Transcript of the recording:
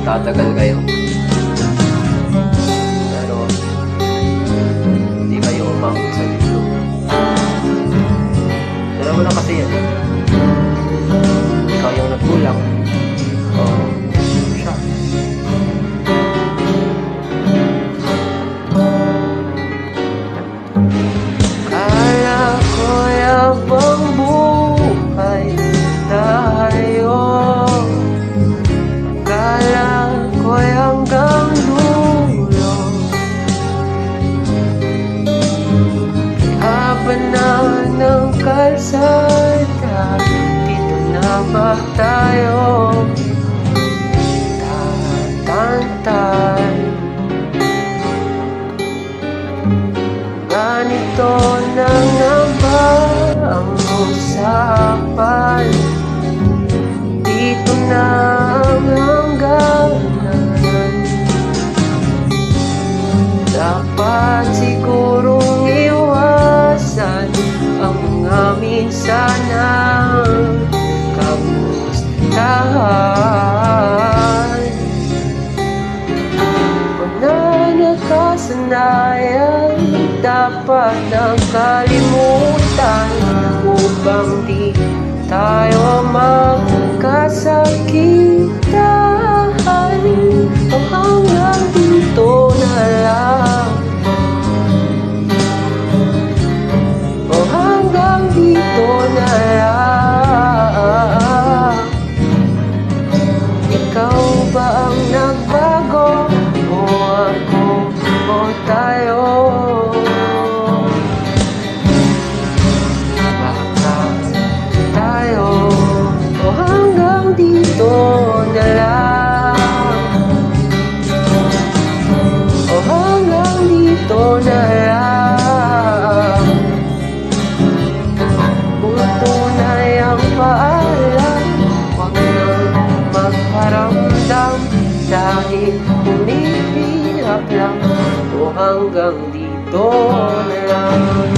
magtatagal kayo. Pero hindi kayo umabot sa dito. Dalawa lang kasi yan. Ikaw yung nagkulang. O siya. Kala ko yabang buhay tayo. Kala ko hanggang dulo. Haba na ng kalsada, dito na ba tayo tatantay? Ganito na nga ba ang usapan? Dito na ang hangganan. Dapat sigurong iwasan ang mga minsanang kamustahan. Pananakasanayan dapat nang kalimutan upang di tayo magkasakitan. O hanggang dito na lang. O hanggang dito na lang. Ikaw ba ang nagbago? O ako? O tayo? Dito na lang. O hanggang dito na lang. Tunay ang paalam, huwag nang magparamdam, dahil humihirap lang. O hanggang dito na lang.